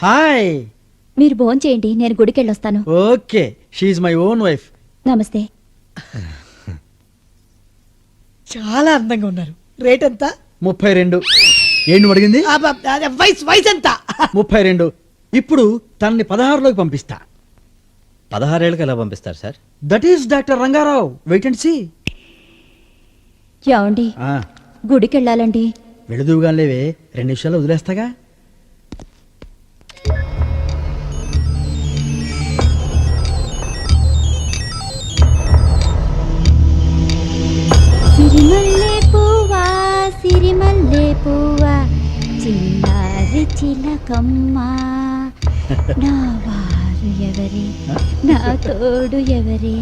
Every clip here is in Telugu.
హాయ్. మీరు భోజనం చేయండి, నేను గుడికి వెళ్ళొస్తాను. Okay, she my own wife. నమస్తే. చాలా అందంగా ఉన్నారు. రేట్ ఎంత? 32. ఏంటి అడిగింది? వయసు ఎంత? 32. ఇప్పుడు తనని 16లోకి పంపిస్తా. 16 ఏళ్ళకి ఎలా పంపిస్తారు sir? That is doctor Rangarao. Wait and see. ఏమండి, గుడికి వెళ్ళాలండి. వెళుదువుగా లేవే, 2 నిమిషాలు వదిలేస్తాగా. సిరిమల్లె పువ్వా, సిరిమల్లె పువ్వా, చిన్నారి చిలకమ్మ, నా వారు ఎవరే, నా తోడు ఎవరే,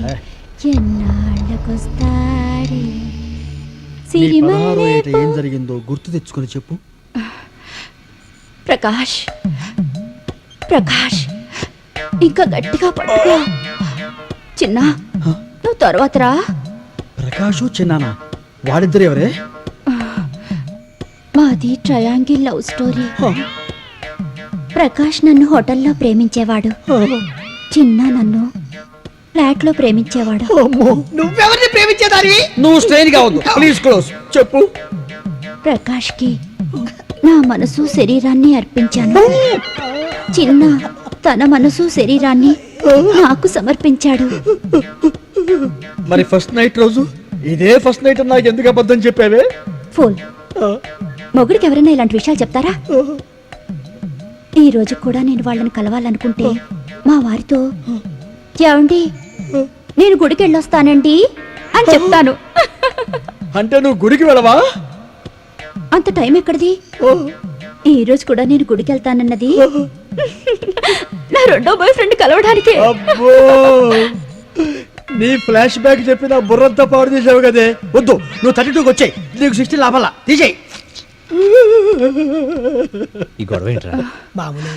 ఎన్నాళ్ళకొస్తాడే. సిరిమల్లె ఏం జరిగిందో గుర్తు తెచ్చుకొని చెప్పు. ప్రకాష్, ప్రకాష్, ఇంకా గట్టిగా పట్టుకో. చిన్న, నువ్వు తర్వాత రా. ప్రకాషు చిన్నానా, వాడిద్దరు ఎవరే? మాది ట్రయాంగిల్ లవ్ స్టోరీ. ప్రకాష్ నన్ను హోటల్లో ప్రేమించేవాడు, చిన్న నన్ను ఫ్లాట్ లో ప్రేమించేవాడు. నువ్వెవరిని ప్రేమించేదానివి? నువ్వు స్ట్రెయిన్ గా ఉంది. Please close. చెప్పు. ప్రకాష్ కి నా మనసు శరీరాన్ని అర్పించాను. చిన్న తన మనసు శరీరాన్ని నాకు సమర్పించాడు. మరి ఫస్ట్ నైట్ రోజు ఇదే ఫస్ట్ నైట్ నాకు ఎందుకు అబద్ధం చెప్పావే? ఫోన్ మొగుడికి ఎవరైనా ఇలాంటి విషయాలు చెప్తారా? ఈ రోజు కూడా నేను వాళ్ళని కలవాలనుకుంటే మా వారితో, ఏమండి నేను గుడికి వెళ్ళొస్తానండి అని చెప్తాను. అంటే నువ్వు గుడికి వెళ్ళవా? అంత టైం ఎక్కడిది? ఈ రోజు కూడా నేను గుడికి వెళ్తానన్నది నా రెండో బాయ్ ఫ్రెండ్ కలవడానికి. అబ్బో, నీ ఫ్లాష్ బ్యాక్ చెప్పి నా బుర్రంతా పాడు చేసావు కదే. వద్దు, నువ్వు 32కి వచ్చాయి. నీకు 16 లాభాలా, తీసేయి. ఈ గొడవ ఏంట్రా? మామూలే.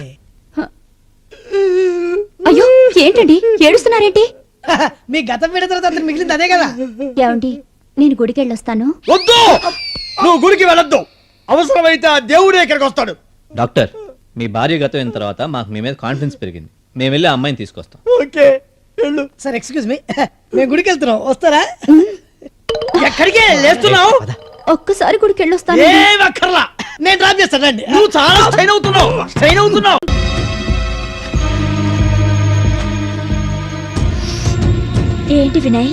అయ్యో ఏంటండి ఏడుస్తున్నారేంటి? మీ గతం విడిన తర్వాత అతను మిగిలింది అదే కదా. ఏమండి నేను గుడికి వెళ్ళొస్తాను. వద్దు, నువ్వు గుడికి వెళ్ళొద్దు. అవసరమైతే ఆ దేవుడే ఇక్కడికి వస్తాడు. డాక్టర్, మీ భార్య గతం అయిన తర్వాత మాకు మీ మీద కాన్ఫిడెన్స్ పెరిగింది. మేము వెళ్ళి ఆ అమ్మాయిని తీసుకొస్తాం. ఓకే, వెళ్ళు. సార్ ఎక్స్క్యూజ్ మీ, మేము గుడికి వెళ్తున్నాం, వస్తారా? ఎక్కడికి లేస్తున్నావు? ఒక్కసారి గుడికి వెళ్ళొస్తాను. ఏం అక్కర్లా, నేను డ్రాప్ చేస్తానండి. నువ్వు చాలా స్ట్రెయిన్ అవుతున్నావు. ఏంటి వినయ్,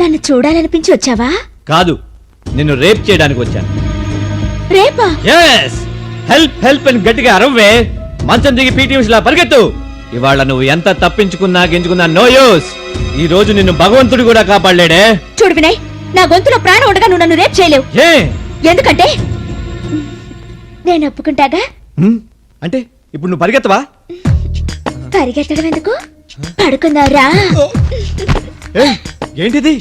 నన్ను చూడాలనిపించి వచ్చావా? కాదు, నిన్ను రేప్ చేయడానికి వచ్చాను. రేపా? yes హెల్ప్ హెల్ప్ అని గట్టిగా అరవే. మంచం దిగి పీటీ ఉషలా పరిగెత్తు. ఇవాళ నువ్వు ఎంత తప్పించుకున్నా గింజుకున్నా నో యూస్. ఈ రోజు నిన్ను భగవంతుడు కూడా కాపాడలేడే. చూడు వినయ్, నా గొంతులో ప్రాణం ఉండగా నువ్వు నన్ను రేప్ చేయలేవు. ఏ? ఎందుకంటే నేను ఒప్పుకుంటాగా. అంటే ఇప్పుడు నువ్వు పరిగెత్తవా? పరిగెత్తడం ఎందుకు, పడుకుందారా. ఏంటిది?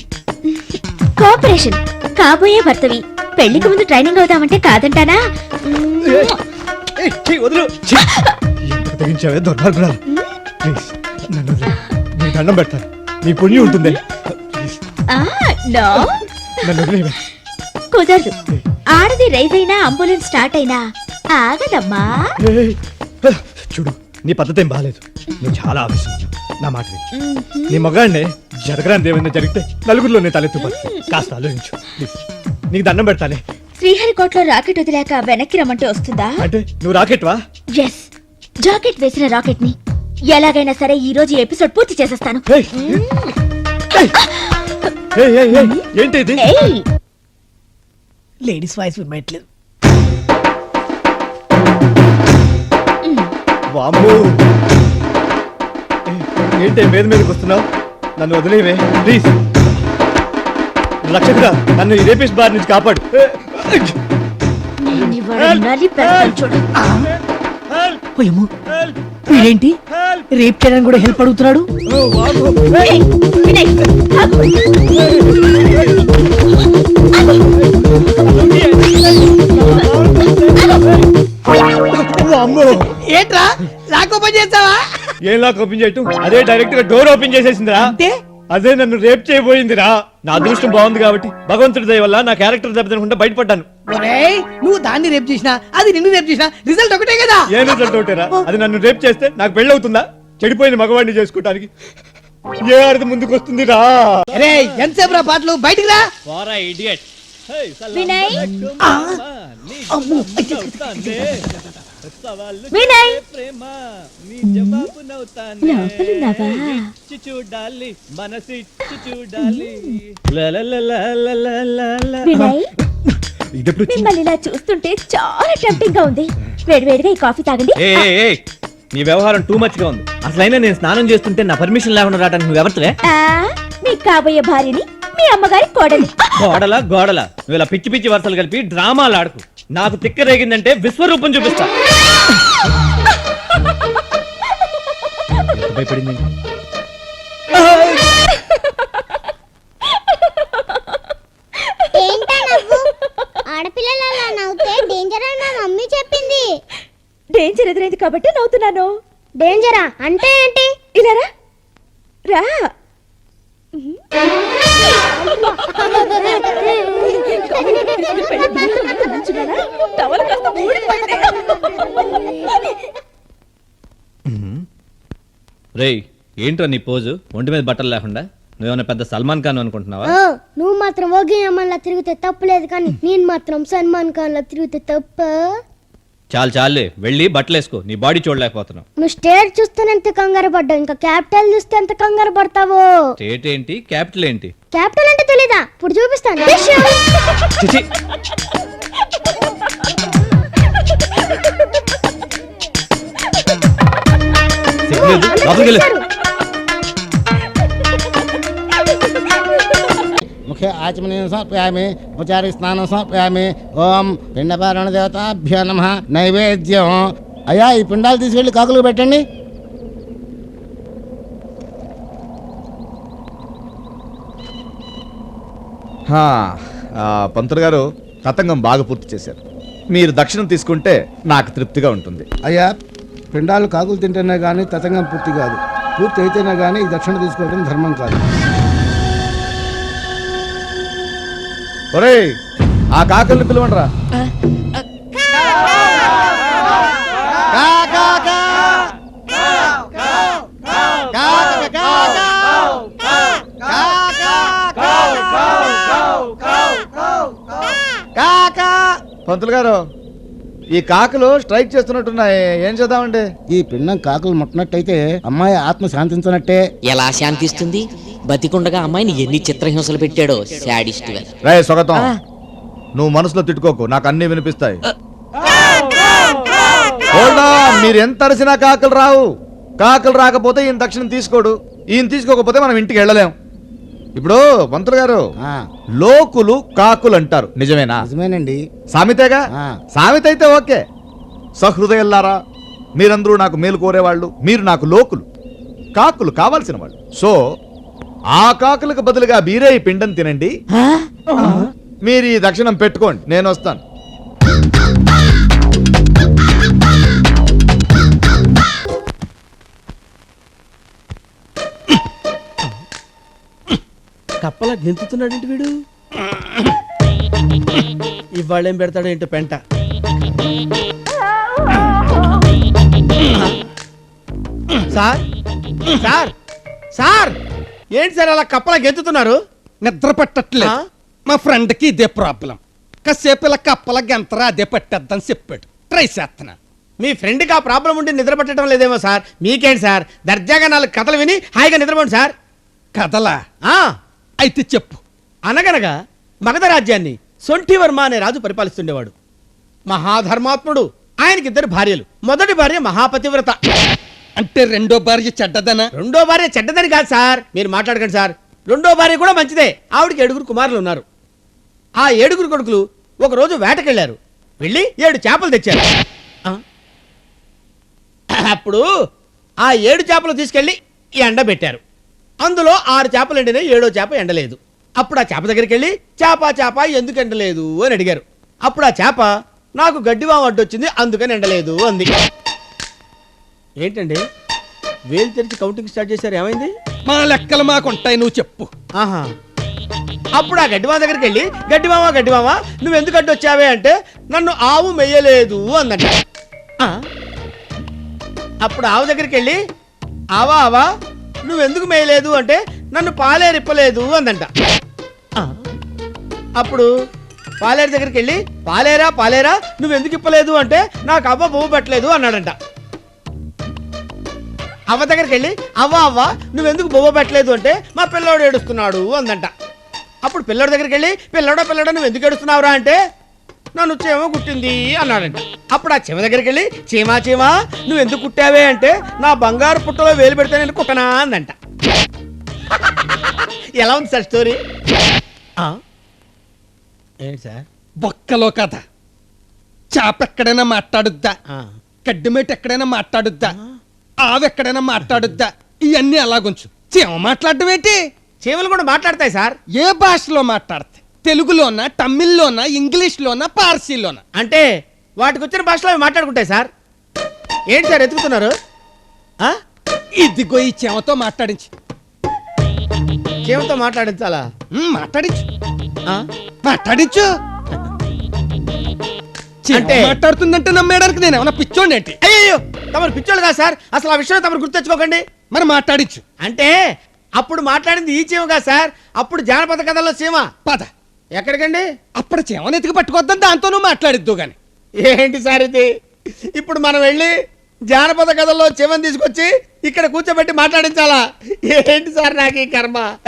కోఆపరేషన్. కాబోయే భర్తవి, పెళ్లికి ముందు ట్రైనింగ్ అవుతామంటే కాదంటానా? వదులు. తెగించావే దుర్మార్గురాలు. ప్లీజ్ నన్ను వదిలేయ్. నీ దండం పెడతాను, నీ పుణ్యం ఉంటుంది. నో, నన్ను వదిలేయ్. కుదరదు. ఆడది రైజ్ అయినా అంబులెన్స్ స్టార్ట్ అయినా ఆగదమ్మా. చూడు, నీ పద్ధతి ఏం బాగాలేదు. నువ్వు చాలా ఆవేశించు. నా మాట విను. నీ మగాడినే జరగరాని ఏమైనా జరిగితే నలుగురిలో నేను తలెత్తుపడు. కాస్త ఆలోచించు ప్లీజ్. నీకు దండం పెడతానే. శ్రీహరికోటలో రాకెట్ వదిలేక వెనక్కి రమ్మంటే వస్తుందా? అంటే నువ్వు రాకెట్వా? ఎస్, జాకెట్ వేసిన రాకెట్ ని ఎలాగైనా సరే ఈ రోజు ఎపిసోడ్ పూర్తి చేసేస్తాను. ఏంటి ఇది? లేడీస్ వాయిస్ వినట్లేదు. వామ్మో, ఏంటి మీద మీదకి వస్తున్నావు? నన్ను వదిలేవే ప్లీజ్. లక్షకుడా, నన్ను ఈ రేపిస్ట్ బార్ నుంచి కాపాడు. వీడేంటి రేప్ చేయడానికి కూడా హెల్ప్ అడుగుతున్నాడు? ఏంట్రా లాక్ ఓపెన్ చేస్తావా? ఏం లాక్ ఓపెన్ చేయటం? అదే డైరెక్ట్ గా డోర్ ఓపెన్ చేసేసిందిరా. అంటే అదే నన్ను రేప్ చేయబోయిందిరా. నా అదృష్టం బాగుంది కాబట్టి భగవంతుడి దయ వల్ల నా క్యారెక్టర్ దెబ్బతినకుండా బయటపడ్డాను. ఒరేయ్ నువ్వు దాన్ని రేపు చేసినా అది నిన్ను రేపు చేసినా రిజల్ట్ ఒకటే కదా. ఏ రిజల్ట్ ఒకటేరా? అది నన్ను రేప్ చేస్తే నాకు పెళ్ళి అవుతుందా? చెడిపోయిన మగవాడిని చేసుకోవటానికి ఏ అర్థం ముందుకు వస్తుంది రా? అరే ఎంతసేపు రా పాటలు, బయటికి రా. వినయ్ వినయ్ లోపలున్నావా? చూడాలి వినయ్ ఇదెప్పుడు వచ్చింది? మిమ్మల్ని ఇలా చూస్తుంటే చాలా టెంప్టింగ్ గా ఉంది. వేడివేడిగా ఈ కాఫీ తాగండి. నీ వ్యవహారం టూ మచ్ గా ఉంది. అసలైనా నేను స్నానం చేస్తుంటే నా పర్మిషన్ లేకుండా రావడానికి నువ్వు ఎవరితో? మీ కాబోయే భార్యని, మీ అమ్మగారి కోడలి. గోడల నువ్వు ఇలా పిచ్చి పిచ్చి వరుసలు కలిపి డ్రామాలు ఆడుకు. నాకు తిక్క రేగిందంటే విశ్వరూపం చూపిస్తా. భయపడింది. ఏంటా నవ్వు? ఆడపిల్లలు అలా నవ్వుతే డేంజర్ అని మా మమ్మీ చెప్పింది. డేంజర్ ఎదురైంది కాబట్టి నవ్వుతున్నాను. డేంజరా అంటే ఏంటి? ఇలా రా. రా. టవల్ కాస్త ఊడిపోయింది. రేయ్ ఏంట్రా నీ పోజు? ఒంటి మీద బట్టలు లేకుండా నువ్వేమన్నా పెద్ద సల్మాన్ ఖాన్ అనుకుంటున్నావా? ఓ, నువ్వు మాత్రం ఓగి అమ్మలా తిరిగితే తప్పులేదు, కానీ నేను మాత్రం సల్మాన్ ఖాన్ లా తిరిగితే తప్ప. చాలే వెళ్ళి బట్టలు వేసుకో. నీ బాడీ చూడలేకపోతున్నావు. నువ్వు స్టేట్ చూస్తే ఎంత కంగారు పడ్డావు, ఇంకా క్యాపిటల్ చూస్తే ఎంత కంగారు పడతావు. స్టేట్ ఏంటి, క్యాపిటల్ ఏంటి? క్యాపిటల్ అంటే తెలీదా? ఇప్పుడు చూపిస్తాను. చిచి. సిగ్గులేదు, లోపలికి వెళ్ళు. मुखे आचमनीय समर्पयामि उपचारिक स्नान समर्पयामि ओम పిండపారణ దేవతాభ్యో నమః నైవేద్యం అయ్యా ఈ పిండాలు తీసుకెళ్ళి కాకులకు పెట్టండి పంతులు గారు తతంగం బాగా పూర్తి చేశారు. మీరు దక్షిణం తీసుకుంటే నాకు తృప్తిగా ఉంటుంది. అయ్యా పిండాలు కాకులు తింటేనే కానీ తతంగం పూర్తి కాదు, పూర్తి అయితేనే కానీ ఈ దక్షిణ తీసుకోవడం ధర్మం కాదు. ఒరేయ్ ఆ కాకుల్ని పిలవండిరా. పంతులు గారు ఈ కాకులు స్ట్రైక్ చేస్తున్నట్టున్నాయి, ఏం చేద్దామండి? ఈ పిండం కాకులు ముట్టినట్టయితే అమ్మాయి ఆత్మ శాంతించినట్టే. ఎలా శాంతిస్తుంది? బతికుండగా అమ్మాయిని ఎన్ని చిత్రహింసలు పెట్టాడో శాడిస్ట్. రే స్వాగతం, నువ్వు మనసులో తిట్టుకోకు, నాకు అన్ని వినిపిస్తాయి. మీరు ఎంత అరిసినా కాకులు రావు. కాకులు రాకపోతే ఈయన దక్షిణం తీసుకోడు, ఈయన తీసుకోకపోతే మనం ఇంటికి వెళ్ళలేం. ఇప్పుడు పంతులు గారు లోకులు కాకులు అంటారు, నిజమేనా? నిజమేనండి. సామెతేగా? సామెత అయితే ఓకే. సహృదయల్లారా, మీరందరూ నాకు మేలు కోరేవాళ్ళు, మీరు నాకు లోకులు, కాకులు కావాల్సిన వాళ్ళు. సో ఆ కాకులకు బదులుగా మీరే ఈ పిండం తినండి, మీరు ఈ దక్షిణం పెట్టుకోండి, నేను వస్తాను. కప్పలా గెంతుతున్నాడు ఏంటి వీడు? ఇవాళేం పెడతాడు ఏంటో పెంట. సార్ సార్ సార్ ఏంటి సార్ అలా కప్పలా గెంతుతున్నారు? నిద్ర పట్టట్లేదు. మా ఫ్రెండ్కి ఇదే ప్రాబ్లం. కాసేపు ఇలా కప్పల గెంతరా అదే పట్టేద్దని చెప్పాడు. ట్రై చేస్తున్నా. మీ ఫ్రెండ్కి ఆ ప్రాబ్లం ఉండి నిద్ర పట్టడం లేదేమో సార్. మీకేంటి సార్, దర్జాగా 4 కథలు విని హాయిగా నిద్రపోండి సార్. కదలా అయితే చెప్పు. అనగనగా మగధ రాజ్యాన్ని సొంఠివర్మ అనే రాజు పరిపాలిస్తుండేవాడు. మహాధర్మాత్ముడు. ఆయనకి 2 భార్యలు. మొదటి భార్య మహాపతివ్రత. అంటే రెండో భార్య చెడ్డదనా? రెండో భార్య చెడ్డదని కాదు సార్, మీరు మాట్లాడకండి సార్. రెండో భార్య కూడా మంచిదే. ఆవిడికి 7 కుమారులు ఉన్నారు. ఆ 7 కొడుకులు ఒకరోజు వేటకెళ్లారు. వెళ్ళి 7 చేపలు తెచ్చారు. అప్పుడు ఆ 7 చేపలు తీసుకెళ్లి ఎండబెట్టారు. అందులో 6 చేపలు ఎండినాయి, 7వ చేప ఎండలేదు. అప్పుడు ఆ చేప దగ్గరికి వెళ్ళి చేప ఎందుకు ఎండలేదు అని అడిగారు. అప్పుడు ఆ చేప నాకు గడ్డివాము అడ్డొచ్చింది అందుకని ఎండలేదు అంది. ఏంటండి వేలు తెరిచి కౌంటింగ్ స్టార్ట్ చేశారు, ఏమైంది? మా లెక్కలు మాకుంటాయి, నువ్వు చెప్పు. ఆహా అప్పుడు ఆ గడ్డిమామ దగ్గరికి వెళ్ళి గడ్డిమామ నువ్వు ఎందుకు అడ్డు వచ్చావే అంటే నన్ను ఆవు మెయ్యలేదు అందంట. ఆ? అప్పుడు ఆవు దగ్గరికి వెళ్ళి ఆవా నువ్వెందుకు మేయలేదు అంటే నన్ను పాలేరు ఇప్పలేదు అందంట. ఆ? అప్పుడు పాలేరు దగ్గరికి వెళ్ళి పాలేరా నువ్వెందుకు ఇప్పలేదు అంటే నాకు అవ్వ బొమ్మ పెట్టలేదు అన్నాడంట. అవ్వ దగ్గరికి వెళ్ళి అవ్వ నువ్వెందుకు బొమ్మ పెట్టలేదు అంటే మా పిల్లోడు ఏడుస్తున్నాడు అందంట. అప్పుడు పిల్లోడి దగ్గరికి వెళ్ళి పిల్లడా నువ్వు ఎందుకు ఏడుస్తున్నావురా అంటే నన్ను చీమ కుట్టింది అన్నాడంట. అప్పుడు ఆ చీమ దగ్గరికి వెళ్ళి చీమా నువ్వు ఎందుకు కుట్టావే అంటే నా బంగారు పుట్టలో వేలు పెడితే నేను కుట్టనా అందంట. ఎలా ఉంది సార్ స్టోరీ? ఏంటి సార్? బొక్కలో కథ. చాప ఎక్కడైనా మాట్లాడుద్దా, ఆ. కడ్డిమేట ఎక్కడైనా మాట్లాడుద్దా, ఆవు ఎక్కడైనా మాట్లాడుద్దా, ఇవన్నీ అలాగుంచు. చీమ మాట్లాడడం ఏంటి? చీమలు కూడా మాట్లాడతాయి సార్. ఏ భాషలో మాట్లాడతాయి? తెలుగులోనా, తమిళ్లోనా, ఇంగ్లీష్లోనా, పార్సీలోనా? అంటే వాటికి వచ్చిన భాషలో అవి మాట్లాడుకుంటాయి సార్. ఏంటి సార్ ఎత్తుకుతున్నారు? ఆ? ఇదిగో ఈ చీమతో మాట్లాడించి. చీమతో మాట్లాడించాలా? మాట్లాడించు, ఆ? మాట్లాడించు. చీమ అంటే- మాట్లాడుతుందంటే నమ్మేయడానికి నేను ఏమన్నా పిచ్చోండి ఏంటి? అయ్యో తమరు పిచ్చోళ్ళు కాదు సార్. అసలు ఆ విషయం తమరు గుర్తెచ్చుకోకండి. మరి మాట్లాడించు. అంటే అప్పుడు మాట్లాడింది ఈ చీమ కాదు సార్, అప్పుడు జానపద కథల్లో చీమ. పద. ఎక్కడికండి? అప్పుడు చీమను ఎతికి పట్టుకొద్దాం, దాంతో నువ్వు మాట్లాడిద్దు గాని. ఏంటి సార్ ఇది? ఇప్పుడు మనం వెళ్ళి జానపద కథల్లో చీమని తీసుకొచ్చి ఇక్కడ కూర్చోబెట్టి మాట్లాడించాలా? ఏంటి సార్ నాకు ఈ కర్మ?